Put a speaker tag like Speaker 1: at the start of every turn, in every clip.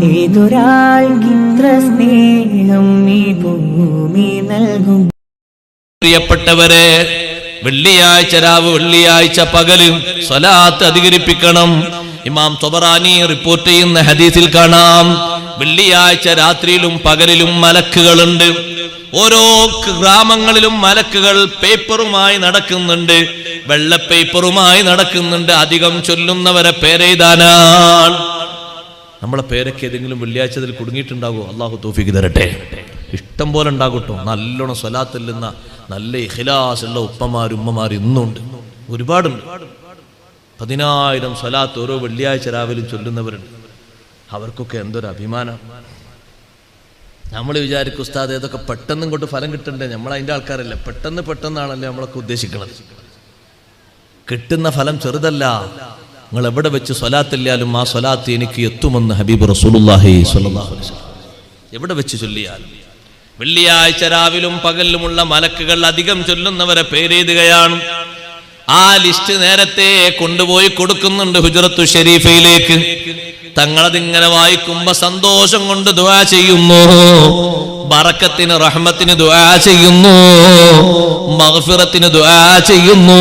Speaker 1: ഏതൊരാൾക്കിത്ര സ്നേഹം ഈ ഭൂമി നൽകും.
Speaker 2: പ്രിയപ്പെട്ടവരെ, വെള്ളിയാഴ്ച രാവ് വെള്ളിയാഴ്ച പകല് സ്വലാത്ത് അധികരിപ്പിക്കണം. ഇമാം തൊബറാനി റിപ്പോർട്ട് ചെയ്യുന്ന ഹദീസിൽ കാണാം, വെള്ളിയാഴ്ച രാത്രിയിലും പകലിലും മലക്കുകളുണ്ട്. ഓരോ ഗ്രാമങ്ങളിലും മലക്കുകൾ പേപ്പറുമായി നടക്കുന്നുണ്ട്, വെള്ള പേപ്പറുമായി നടക്കുന്നുണ്ട്. അധികം ചൊല്ലുന്നവരെ പേരെഴുതാനാണ്. നമ്മളെ പേരൊക്കെ ഏതെങ്കിലും വെള്ളിയാഴ്ച അതിൽ കുടുങ്ങിയിട്ടുണ്ടാകുമോ? അള്ളാഹു തൗഫീഖ് തരട്ടെ. ഇഷ്ടം പോലെ ഉണ്ടാകട്ടോ. നല്ലോണം സ്വലാത്തില്ലുന്ന നല്ല ഇഖ്ലാസുള്ള ഉപ്പമാരും ഉമ്മമാരും ഇന്നുണ്ട്, ഒരുപാടുണ്ട്. 10,000 സ്വലാത്ത് ഓരോ വെള്ളിയാഴ്ച രാവിലെ ചൊല്ലുന്നവരുണ്ട്. അവർക്കൊക്കെ എന്തൊരു അഭിമാനം. നമ്മൾ വിചാരിക്കും ഉസ്താദ് ഏതൊക്കെ പെട്ടെന്നും കൊണ്ട് ഫലം കിട്ടണ്ടേ. നമ്മൾ അതിൻ്റെ ആൾക്കാരല്ല, പെട്ടെന്നാണല്ലേ നമ്മളൊക്കെ ഉദ്ദേശിക്കുന്നത്. കിട്ടുന്ന ഫലം ചെറുതല്ല. നിങ്ങൾ എവിടെ വെച്ച് സ്വലാത്തില്ലാലും ആ സ്വലാത്ത് എനിക്ക് എത്തുമെന്ന് ഹബീബ് റസൂലുള്ളാഹി സ്വല്ലല്ലാഹു അലൈഹി വസല്ലം എവിടെ വെച്ച് ചൊല്ലിയാലും. വെള്ളിയാഴ്ച രാവിലും പകലിലുമുള്ള മലക്കുകൾ അധികം ചൊല്ലുന്നവരെ പേരെഴുതുകയാണ്. ആ ലിസ്റ്റ് നേരത്തെ കൊണ്ടുപോയി കൊടുക്കുന്നുണ്ട് ഹുജറത്തു ഷരീഫയിലേക്ക്. തങ്ങളതിങ്ങനെ വായിക്കുമ്പോ സന്തോഷം കൊണ്ട് ദുആ ചെയ്യുന്നു, ബറക്കത്തിന് റഹ്മത്തിന് ദുആ ചെയ്യുന്നു, മഗ്ഫിറത്തിന് ദുആ ചെയ്യുന്നു.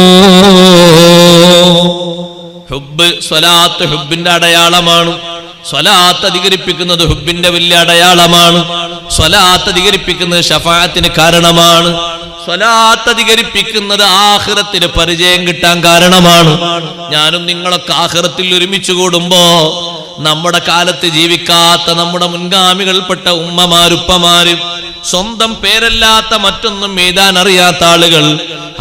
Speaker 2: ഹുബ്ബ് സ്വലാത്ത് ഹുബ്ബിന്റെ അടയാളമാണ്. സ്വലാത്ത് അധികരിപ്പിക്കുന്നത് ഹുബ്ബിന്റെ വലിയ അടയാളമാണ്. സ്വലാത്ത് അധികരിപ്പിക്കുന്നത് ശഫാഅത്തിന് കാരണമാണ്. സ്വലാത്ത് അധികരിപ്പിക്കുന്നത് ആഖിറത്തിന് പരിചയം കിട്ടാൻ കാരണമാണ്. ഞാനും നിങ്ങളൊക്കെ ആഖിറത്തിൽ ഒരുമിച്ച് കൂടുമ്പോ നമ്മുടെ കാലത്ത് ജീവിക്കാത്ത നമ്മുടെ മുൻഗാമികൾപ്പെട്ട ഉമ്മമാരുപ്പമാര്, സ്വന്തം പേരല്ലാത്ത മറ്റൊന്നും എഴുതാൻ അറിയാത്ത ആളുകൾ,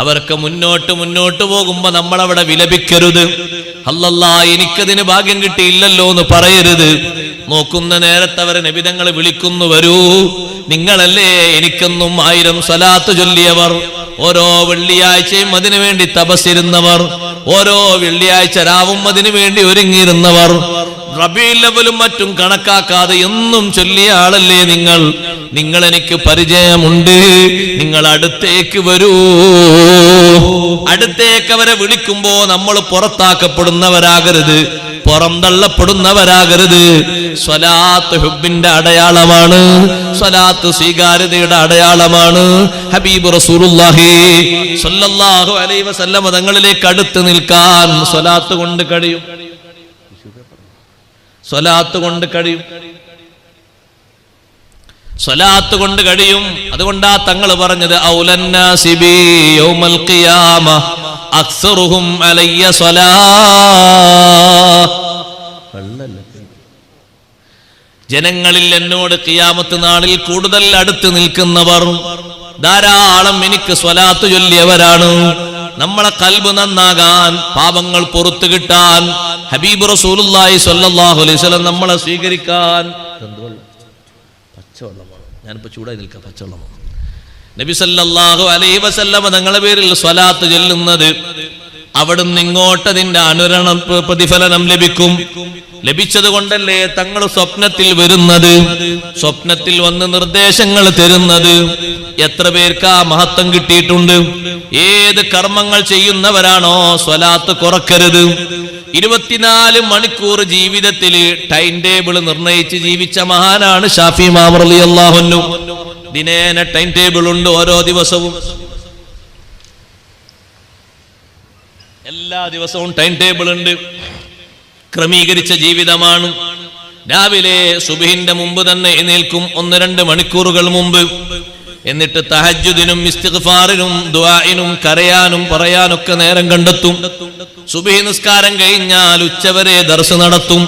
Speaker 2: അവർക്ക് മുന്നോട്ട് പോകുമ്പോ നമ്മളവിടെ വിലപിക്കരുത്. അല്ലല്ലാ എനിക്കതിന് ഭാഗ്യം കിട്ടിയില്ലല്ലോ എന്ന് പറയരുത്. നോക്കുന്ന നേരത്തെ അവരെ നബിതങ്ങൾ വിളിക്കുന്നു, വരൂ, നിങ്ങളല്ലേ എനിക്കെന്നും 1000 സ്വലാത്ത് ചൊല്ലിയവർ, ഓരോ വെള്ളിയാഴ്ചയും അതിനു വേണ്ടി തപസ്സിരുന്നവർ, ഓരോ വെള്ളിയാഴ്ച രാവും അതിനു വേണ്ടി ഒരുങ്ങിയിരുന്നവർ, റബീഉൽ അവ്വലും മറ്റും കണക്കാക്കാതെ എന്നും ചൊല്ലിയ ആളല്ലേ നിങ്ങൾ എനിക്ക് പരിചയമുണ്ട്, നിങ്ങൾ അടുത്തേക്ക് വരൂ. അടുത്തേക്ക് അവരെ വിളിക്കുമ്പോ നമ്മൾ പുറത്താക്കപ്പെടുന്നവരാകരുത്, പുറം തള്ളപ്പെടുന്നവരാകരുത്. സ്വലാത്ത് ഹുബ്ബിന്റെ അടയാളമാണ്, സ്വലാത്ത് സ്വീകാര്യതയുടെ അടയാളമാണ്. ഹബീബ് റസൂലുള്ളാഹി സ്വല്ലല്ലാഹു അലൈഹി വസല്ലം തങ്ങളിലേക്ക് അടുത്ത് നിൽക്കാൻ സ്വലാത്ത് കൊണ്ട് കഴിയും. സ്വലാത്ത് കൊണ്ട് കഴിയും. അതുകൊണ്ടാ തങ്ങൾ പറഞ്ഞത്, ഔലന്നാസി ബി യൗമൽ ഖിയാമ അക്സറുഹും അലയ്യ സ്വലാത്ത്. ജനങ്ങളിൽ എന്നോട് ഖിയാമത്ത് നാളിൽ കൂടുതൽ അടുത്ത് നിൽക്കുന്നവർ ധാരാളം എനിക്ക് സ്വലാത്ത് ചൊല്ലിയവരാണ്. നമ്മളെ ഖൽബ് നന്നാകാൻ, പാപങ്ങൾ പുറത്തു കിട്ടാൻ, ഹബീബ് റസൂലുള്ളാഹി സ്വല്ലല്ലാഹു അലൈഹി വസല്ലം നമ്മളെ സ്വീകരിക്കാൻ. പച്ചവെള്ളമാണ്, ഞാനിപ്പോ ചൂടായി നിൽക്കാം. പച്ചവെള്ളമാണ്. നബി സല്ലല്ലാഹു അലൈഹി വസല്ലം തങ്ങളുടെ പേരിൽ സ്വലാത്ത് ചൊല്ലുന്നത്, അവിടുന്ന് ഇങ്ങോട്ടതിന്റെ അനുരണ പ്രതിഫലനം ലഭിക്കും. ലഭിച്ചത് കൊണ്ടല്ലേ തങ്ങൾ സ്വപ്നത്തിൽ വരുന്നത്, സ്വപ്നത്തിൽ വന്ന് നിർദ്ദേശങ്ങൾ തരുന്നത്. എത്ര പേർക്ക് ആ മഹത്വം കിട്ടിയിട്ടുണ്ട്. ഏത് കർമ്മങ്ങൾ ചെയ്യുന്നവരാണോ സ്വലാത്ത് കുറക്കരുത്. 24 മണിക്കൂർ ജീവിതത്തിൽ ടൈം ടേബിൾ നിർണയിച്ച് ജീവിച്ച മഹാനാണ് ഷാഫി ഇമാം റളിയല്ലാഹു അൻഹു. ദിനേന ടൈം ടേബിൾ ഉണ്ട്. ഓരോ ദിവസവും, എല്ലാ ദിവസവും ടൈം ടേബിൾ ഉണ്ട്. ക്രമീകരിച്ച ജീവിതമാണ്. രാവിലെ സുബ്ഹിന്റെ മുമ്പ് തന്നെ എഴുന്നേൽക്കും, 1-2 മണിക്കൂറുകൾ മുമ്പ്. എന്നിട്ട് തഹജ്ജുദിനും ഇസ്തിഗ്ഫാറിനും ദുആഇനും കരയാനും പറയാനൊക്കെ നേരം കണ്ടെത്തും. സുബ്ഹി നിസ്കാരം കഴിഞ്ഞാൽ ഉച്ചവരെ ദർസ് നടത്തും.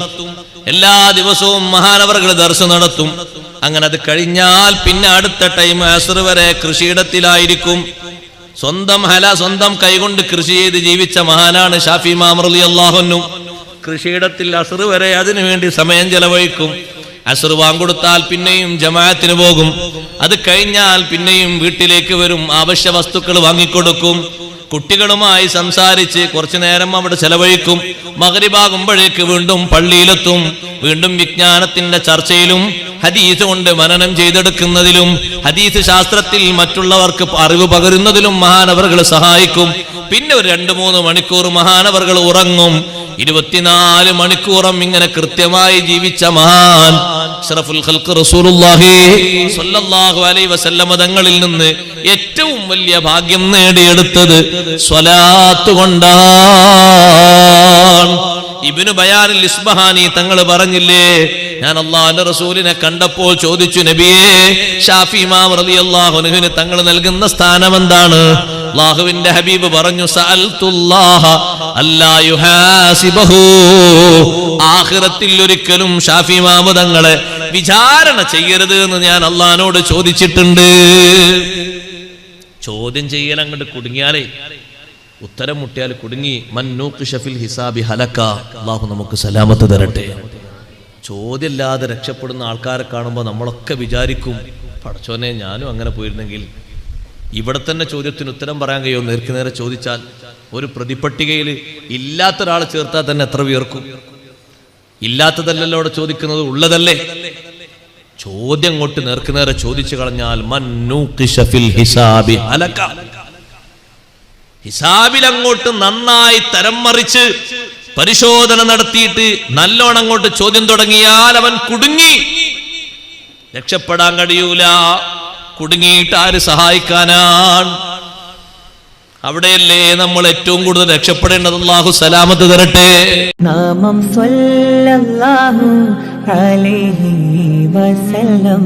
Speaker 2: എല്ലാ ദിവസവും മഹാനവറുകൾ ദർസ് നടത്തും. അങ്ങനെ അത് കഴിഞ്ഞാൽ പിന്നെ അടുത്ത ടൈം അസ്ർ വരെ കൃഷിയിടത്തിലായിരിക്കും. സ്വന്തം കൈകൊണ്ട് കൃഷി ചെയ്ത് ജീവിച്ച മഹാനാണ് ഷാഫി ഇമാം റളിയല്ലാഹു അൻഹു. കൃഷിയിടത്തിൽ അസ്ർ വരെ അതിനു വേണ്ടി സമയം ചെലവഴിക്കും. അസ്ർ വാങ്കൊടുത്താൽ പിന്നെയും ജമാഅത്തിന് പോകും. അത് കഴിഞ്ഞാൽ പിന്നെയും വീട്ടിലേക്ക് വരും, ആവശ്യ വസ്തുക്കൾ വാങ്ങിക്കൊടുക്കും, കുട്ടികളുമായി സംസാരിച്ച് കുറച്ചു നേരം അവിടെ ചെലവഴിക്കും. മഗ്രിബാകുമ്പോഴേക്ക് വീണ്ടും പള്ളിയിലെത്തും. വീണ്ടും വിജ്ഞാനത്തിന്റെ ചർച്ചയിലും ഹദീസ് കൊണ്ട് മനനം ചെയ്തെടുക്കുന്നതിലും ഹദീസ് ശാസ്ത്രത്തിൽ മറ്റുള്ളവർക്ക് അറിവ് പകരുന്നതിലും മഹാനവറുകൾ സഹായിക്കും. പിന്നെ ഒരു 2-3 മണിക്കൂർ മഹാനവറുകൾ ഉറങ്ങും. 24 മണിക്കൂറും ഇങ്ങനെ കൃത്യമായി ജീവിച്ച മഹാൻ അഷ്റഫുൽ ഖൽഖ് റസൂലുള്ളാഹി സ്വല്ലല്ലാഹു അലൈഹി വസല്ലം തങ്ങളിൽ നിന്ന് ഏറ്റവും വലിയ ഭാഗ്യം നേടിയെടുത്തത് സ്വലാത്ത് കൊണ്ടാണ്. ഇബ്നു ബയാനിൽ ഇസ്ബഹാനി തങ്ങൾ പറഞ്ഞില്ലേ, ഞാൻ അല്ലാഹുവിന്റെ റസൂലിനെ കണ്ടപ്പോൾ ചോദിച്ചു, നബിയേ, ഷാഫി ഇമാം റളിയല്ലാഹു അൻഹുവിന് തങ്ങൾ നൽകുന്ന സ്ഥാനം എന്താണ്? അല്ലാഹുവിന്റെ ഹബീബ് പറഞ്ഞു, സഅൽതുല്ലാഹ അല്ലാ യുഹാസിബഹു, ആഖിറത്തിൽ ഒരിക്കലും ഷാഫി ഇമാം തങ്ങളെ വിചാരണ ചെയ്യരുത് എന്ന് ഞാൻ അല്ലാഹുവിനോട് ചോദിച്ചിട്ടുണ്ട്. ചോദ്യം ചെയ്യൽ അങ്ങോട്ട് കുടുങ്ങിയാലേ, ഉത്തരം മുട്ടിയാൽ കുടുങ്ങി. മന്നൂഖിഷ ഫിൽ ഹിസാബി ഹലക. അല്ലാഹു നമുക്ക് സലാമത്ത് തരട്ടെ. ചോദ്യമില്ലാതെ രക്ഷപ്പെടുന്ന ആൾക്കാരെ കാണുമ്പോൾ നമ്മളൊക്കെ വിചാരിക്കും, പടച്ചോനെ ഞാനും അങ്ങനെ പോയിരുന്നെങ്കിൽ. ഇവിടെ തന്നെ ചോദ്യത്തിന് ഉത്തരം പറയാൻ കഴിയുമോ? നേർക്കുനേരെ ചോദിച്ചാൽ ഒരു പ്രതിപട്ടികയിൽ ഇല്ലാത്തൊരാൾ ചേർത്താൽ തന്നെ എത്ര വിയർക്കും. ഇല്ലാത്തതല്ലല്ലോ അവിടെ ചോദിക്കുന്നത്, ഉള്ളതല്ലേ. ചോദ്യം കൊണ്ട് നേർക്കുനേരെ ചോദിച്ചു കളഞ്ഞാൽ മന്നൂഖിഷ ഫിൽ ഹിസാബി ഹലക. ഹിസാബിൽ അങ്ങോട്ട് നന്നായി തരം മറിച്ച് പരിശോധന നടത്തിയിട്ട് നല്ലോണം അങ്ങോട്ട് ചോദ്യം തുടങ്ങിയാൽ അവൻ കുടുങ്ങി, രക്ഷപ്പെടാൻ കഴിയൂല. കുടുങ്ങിയിട്ട് ആര് സഹായിക്കാനാണ്? അവിടെയല്ലേ നമ്മൾ ഏറ്റവും കൂടുതൽ രക്ഷപ്പെടേണ്ടത്. അല്ലാഹു സലാമത്ത് തരട്ടെ.
Speaker 1: നാമം സ്വല്ലല്ലാഹു അലൈഹി വസല്ലം.